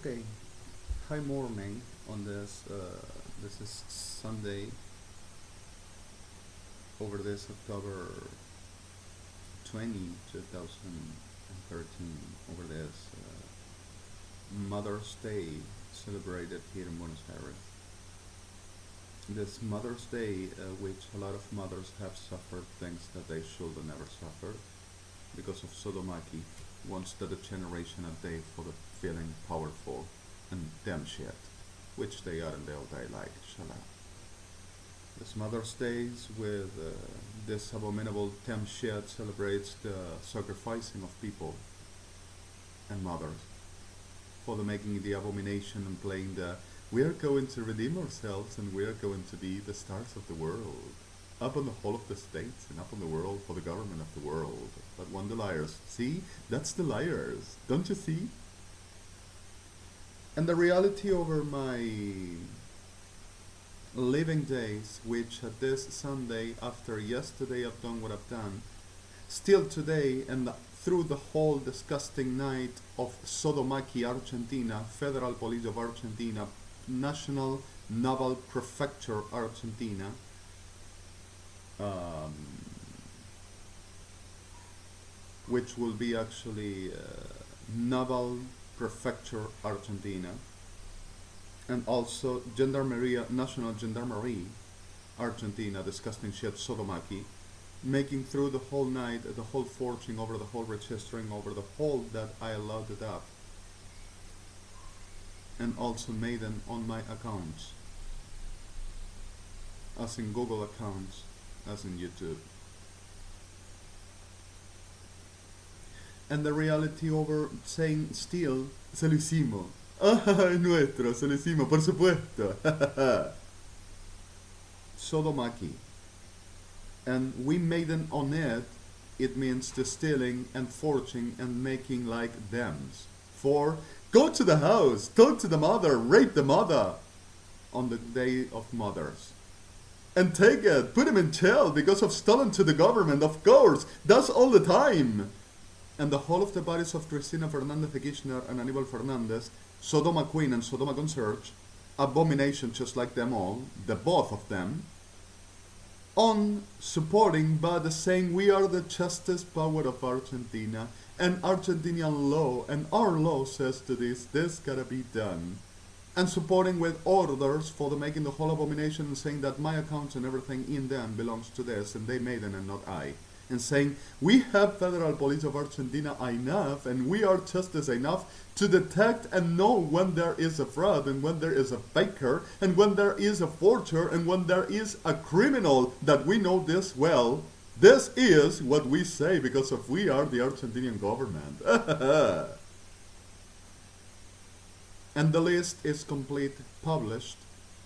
Okay, hi morning on this, this is Sunday over this October 20, 2013, over this Mother's Day celebrated here in Buenos Aires. This Mother's Day, which a lot of mothers have suffered things that they should have never suffered because of SODOMAKIE, wants the degeneration a day for the feeling powerful and damn shit, which they are in their day like, shala. This Mother's Day with this abominable damn shit celebrates the sacrificing of people and mothers for the making the abomination and playing the we are going to redeem ourselves and we are going to be the stars of the world up on the whole of the states and up on the world for the government of the world. But one the liars. See? That's the liars. Don't you see? And the reality over my living days, which at this Sunday after yesterday I've done what I've done, still today and through the whole disgusting night of SODOMAKIE, Argentina, Federal Police of Argentina, National Naval Prefecture, Argentina, which will be actually Naval Prefecture, Argentina, and also Gendarmeria, National Gendarmerie, Argentina, disgusting shit, SODOMAKIE, making through the whole night, the whole forging over the whole registering over the whole that I allowed it up, and also made them on my accounts, as in Google accounts, as in YouTube. And the reality over saying still, se lo hicimos. Ah, es nuestro, se lo hicimos, por supuesto. SODOMAKIE. And we made them on it, it means the stealing and forging and making like thems. For go to the house, talk to the mother, rape the mother on the day of mothers. And take it, put him in jail because of stolen to the government, of course, that's all the time. And the whole of the bodies of Cristina Fernandez de Kirchner and Aníbal Fernandez, Sodoma Queen and Sodoma Concierge, abomination just like them all, the both of them, on supporting but saying we are the justice power of Argentina and Argentinian law and our law says to this gotta be done. And supporting with orders for the making the whole abomination and saying that my accounts and everything in them belongs to this and they made it and not I. And saying we have Federal Police of Argentina enough and we are justice enough to detect and know when there is a fraud and when there is a faker and when there is a forger and when there is a criminal that we know this well. This is what we say because of we are the Argentinian government. And the list is complete, published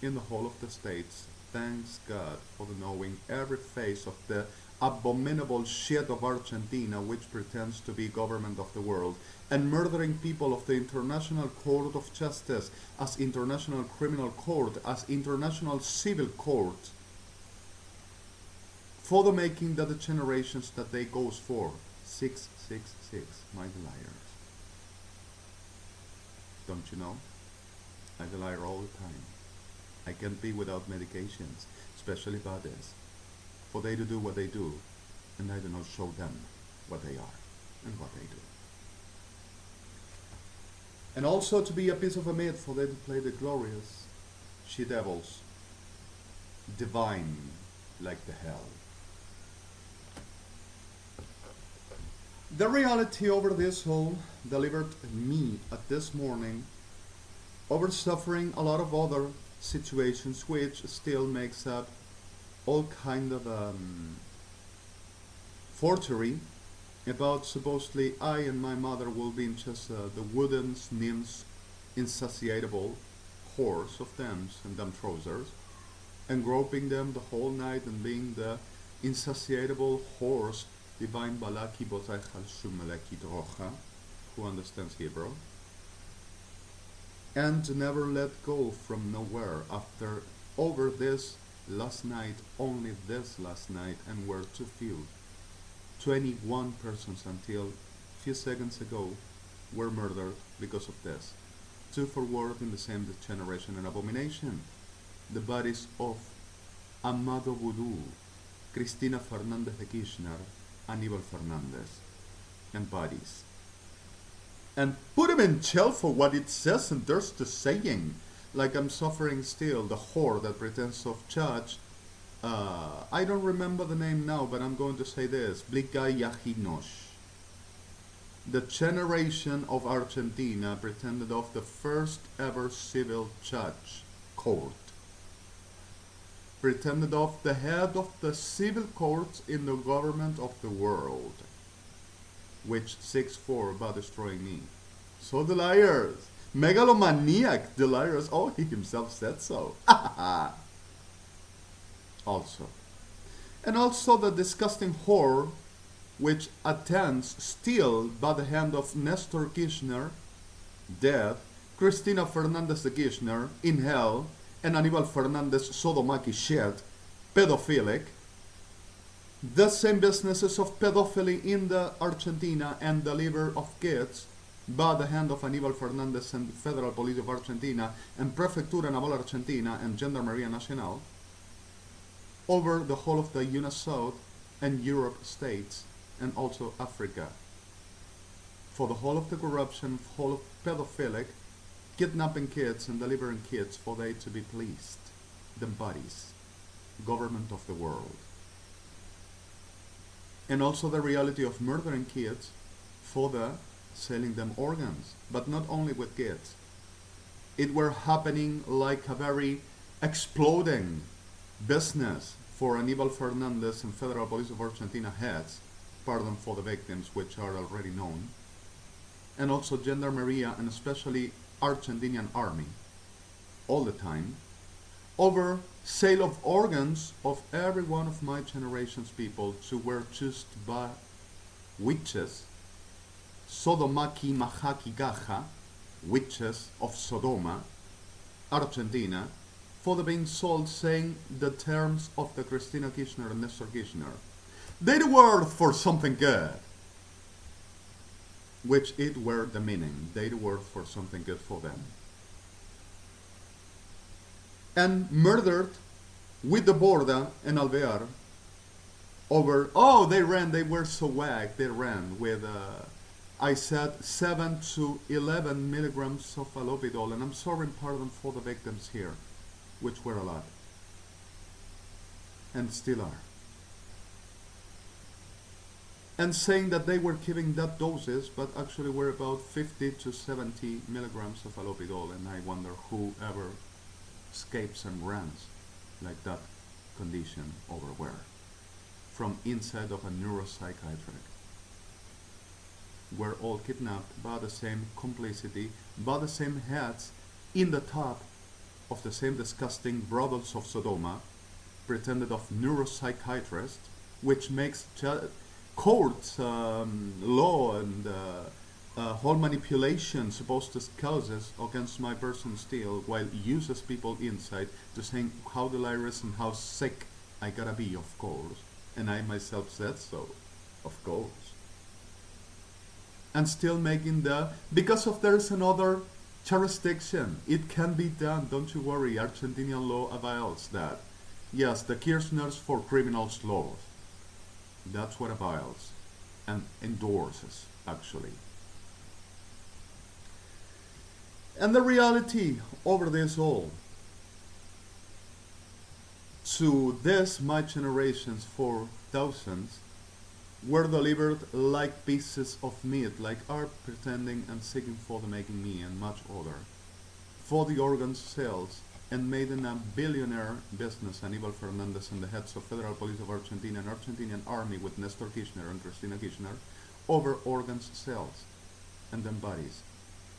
in the whole of the states. Thanks God for the knowing every face of the abominable shit of Argentina which pretends to be government of the world and murdering people of the International Court of Justice as International Criminal Court, as International Civil Court for the making the degenerations that they goes for. 666, my liars. Don't you know? I liar all the time. I can't be without medications, especially bodies, for they to do what they do, and I do not show them what they are and what they do. And also to be a piece of a myth for them to play the glorious she-devils, divine like the hell. The reality over this whole delivered me at this morning over suffering a lot of other situations which still makes up all kind of forgery about supposedly I and my mother will be in just the wooden nymphs insatiable horse of them and them trousers and groping them the whole night and being the insatiable horse divine balaki botaichal shumalaki drocha who understands Hebrew and to never let go from nowhere after over this last night, only this last night, and were too few. 21 persons until a few seconds ago were murdered because of this. to forward in the same degeneration and abomination the bodies of Amado Voodoo, Cristina Fernandez de Kirchner, Aníbal Fernandez, and bodies, and put him in jail for what it says, and there's the saying, like I'm suffering still, the whore that pretends of judge, I don't remember the name now, but I'm going to say this, Blicay Yajinos. The generation of Argentina pretended of the first ever civil judge court, pretended of the head of the civil courts in the government of the world, which seeks for by destroying me. So the liars, megalomaniac, the liars, oh, he himself said so. Also. And also the disgusting whore which attends still by the hand of Nestor Kirchner, dead, Cristina Fernandez de Kirchner, in hell, and Aníbal Fernandez Sodomaki shit, pedophilic. The same businesses of pedophily in the Argentina and the liver of kids by the hand of Aníbal Fernandez and Federal Police of Argentina and Prefectura Naval Argentina and Gendarmería Nacional over the whole of the UNASUD and Europe states and also Africa. For the whole of the corruption, whole of pedophilic, kidnapping kids and delivering kids for they to be pleased, them bodies, government of the world. And also the reality of murdering kids for the selling them organs, but not only with kids. It were happening like a very exploding business for Aníbal Fernandez and Federal Police of Argentina heads, pardon for the victims which are already known, and also Gendarmería and especially Argentinian army, all the time, over sale of organs of every one of my generation's people who were chosen by witches, Sodomaki Mahaki Gaja, witches of Sodoma, Argentina, for the being sold, saying the terms of the Cristina Kirchner and Nestor Kirchner. They were for something good, which it were the meaning. They were for something good for them. And murdered with the Borda and Alvear over, oh, they ran, they were so whack, they ran with, I said 7 to 11 milligrams of falopidol, and I'm sorry, pardon for the victims here, which were a lot, and still are. And saying that they were giving that doses, but actually were about 50 to 70 milligrams of falopidol, and I wonder whoever escapes and runs like that condition over where? From inside of a neuropsychiatric. Were all kidnapped by the same complicity, by the same heads in the top of the same disgusting brothels of Sodoma, pretended of neuropsychiatrists, which makes courts, law, and whole manipulation supposed to causes against my person still, while uses people inside to saying how delirious and how sick I gotta be, of course, and I myself said so, of course. And still making because of there's another jurisdiction, it can be done, don't you worry, Argentinian law avails that. Yes, the Kirchners for criminals laws. That's what avails and endorses, actually. And the reality over this all, to this my generations for thousands, were delivered like pieces of meat, like are pretending and seeking for the making me and much other, for the organ sales, and made in a billionaire business, Aníbal Fernandez and the heads of Federal Police of Argentina and Argentinian Army with Nestor Kirchner and Cristina Kirchner, over organs sales and then bodies.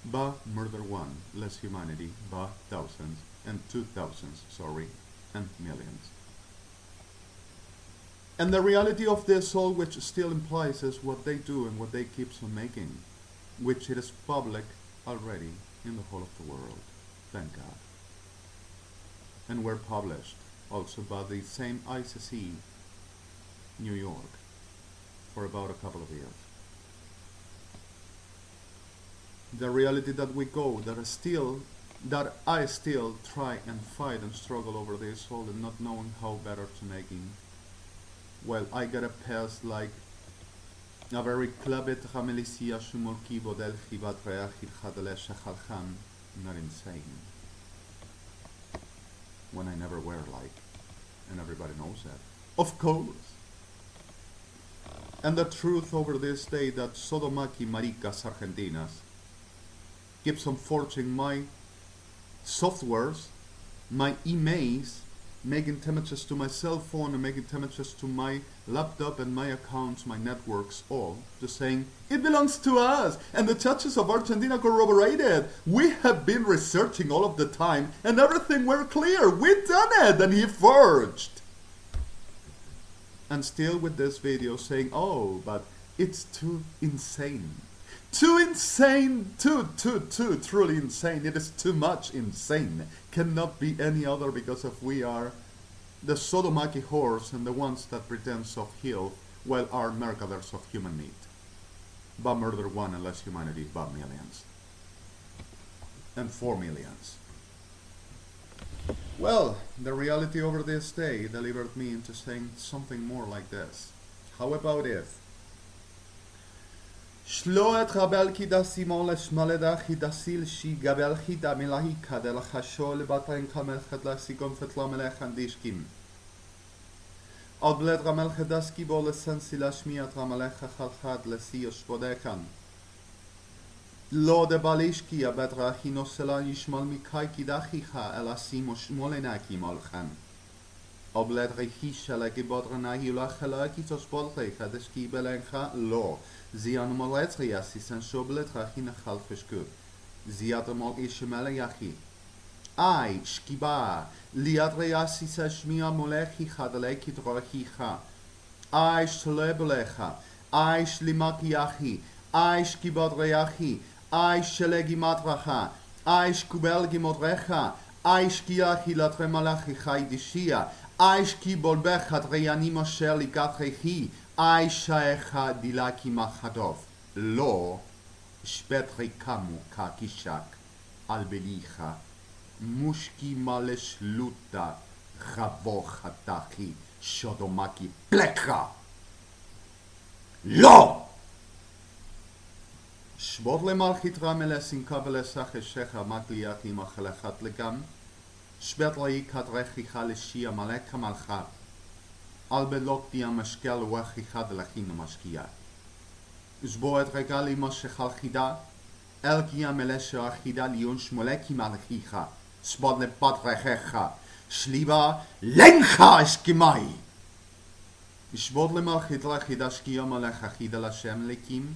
Ba murder one, less humanity, ba thousands, and 2000s, sorry, and millions. And the reality of this all, which still implies, is what they do and what they keep on making, which it is public already in the whole of the world, thank God. And were published also by the same ICC, New York, for about a couple of years. the reality that we go, that I still try and fight and struggle over this all and not knowing how better to making. Well, I gotta pass like a very clubbed Ramelisia Shumulki Bodel Hibat Reachid Hadele Shachalchan, not insane. When I never were like, and everybody knows that. Of course. And the truth over this day that SODOMAKIE maricas argentinas keeps on forging my softwares, my emails, making damages to my cell phone and making damages to my laptop and my accounts, my networks, all, just saying, it belongs to us, and the judges of Argentina corroborated. We have been researching all of the time, and everything were clear. We done it, and he forged. And still with this video saying, oh, but it's too insane. Too insane, too truly insane. It is too much insane. Cannot be any other because of we are the SODOMAKIE whores and the ones that pretend of health while are murderers of human meat. But murder one and less humanity, but millions. And 4 millions. Well, the reality over this day delivered me into saying something more like this. How about if Shlo et rabel ki da simon le shmaleda ki da sil shi gabel ki da milahi kadel khashol batayn kamel khadla sigon fetla melechan dishkim. Al bled ramel khadaski bol sensilash miat ramelech khalkhad le siyosh bodekhan. Lo de balishki abetra hinosela yishmal mikai ki da khiha el asimosh molenaki malkhan. Al bled rehisha le gibodra nahila khalaki tosbolte khadaski belencha lo. Zian moletria si sen shobletra hina khalfeshku. Ziatamol ishmele yachi. Ai shkiba liadria si sashmia molechi khadaleki drohicha. Ai shleblecha. Ai shlimaki yachi. Ai shkibodreyachi. Ai shelegi matracha. Ai shkubelgi modrecha. Ai shkiachi latremalachi chaidishia. Ai shkibolbecha treyani sheli gatrechi. Ai shaecha dilaki machadov. Lo shpetri kamu kakishak. Albelicha. Mushki malesh luta. Chavochatachi. SODOMAKIE plekha. Lo! Shbodle malchit rameles in kabeles acheshecha makliati machalechat legam. Shbetlai kadrechi chalishia maleka malchat. Albelokti amashkel wachichad lachina mashkia. Zboet regali mashechalchida. Elkia meleshe achida lion shmoleki malchicha. Sbodle patrechecha. Shliba lencha eskimai. Shbodle malchit lachida shkia malechachida lashem lekim.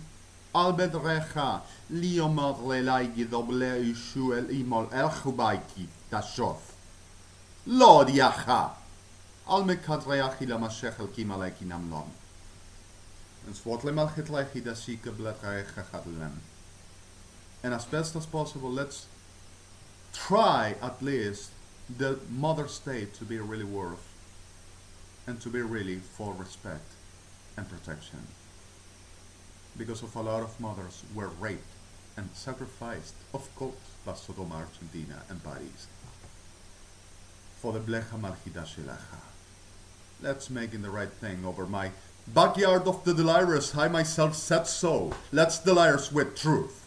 Albedrecha liomad lelai gidoble ishuel imol elchubaiki tashof. Lord yacha. Almekadreachi la mashechel kimaleki namlon. En swatle malchitlechi da shika bletrecha chadlem. And as best as possible, let's try at least the mother state to be really worth and to be really for respect and protection. Because of a lot of mothers were raped and sacrificed, of course, by Sodoma, Argentina and Paris. For the blecha malchida shelacha. Let's making the right thing over my backyard of the delirious. I myself said so. Let's delirious with truth.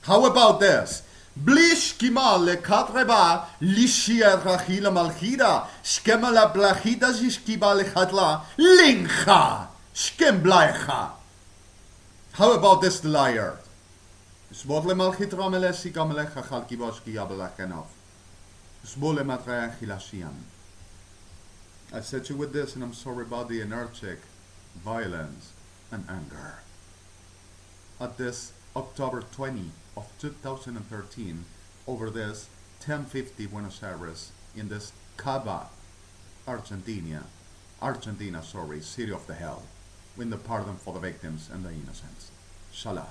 How about this? Blish kima le katreba lishia rachila malchida shkema la blachida zishkiba le chadla lincha shkem blaicha. How about this the liar? Sbodle malchitra melesi gamelecha chalkiboshki yabelachenov. Sbole matre chilashiam. I said you with this, and I'm sorry about the anarchic violence and anger. At this October 20 of 2013, over this 1050 Buenos Aires, in this Caba, Argentina, city of the hell, win the pardon for the victims and the innocents. Shalom.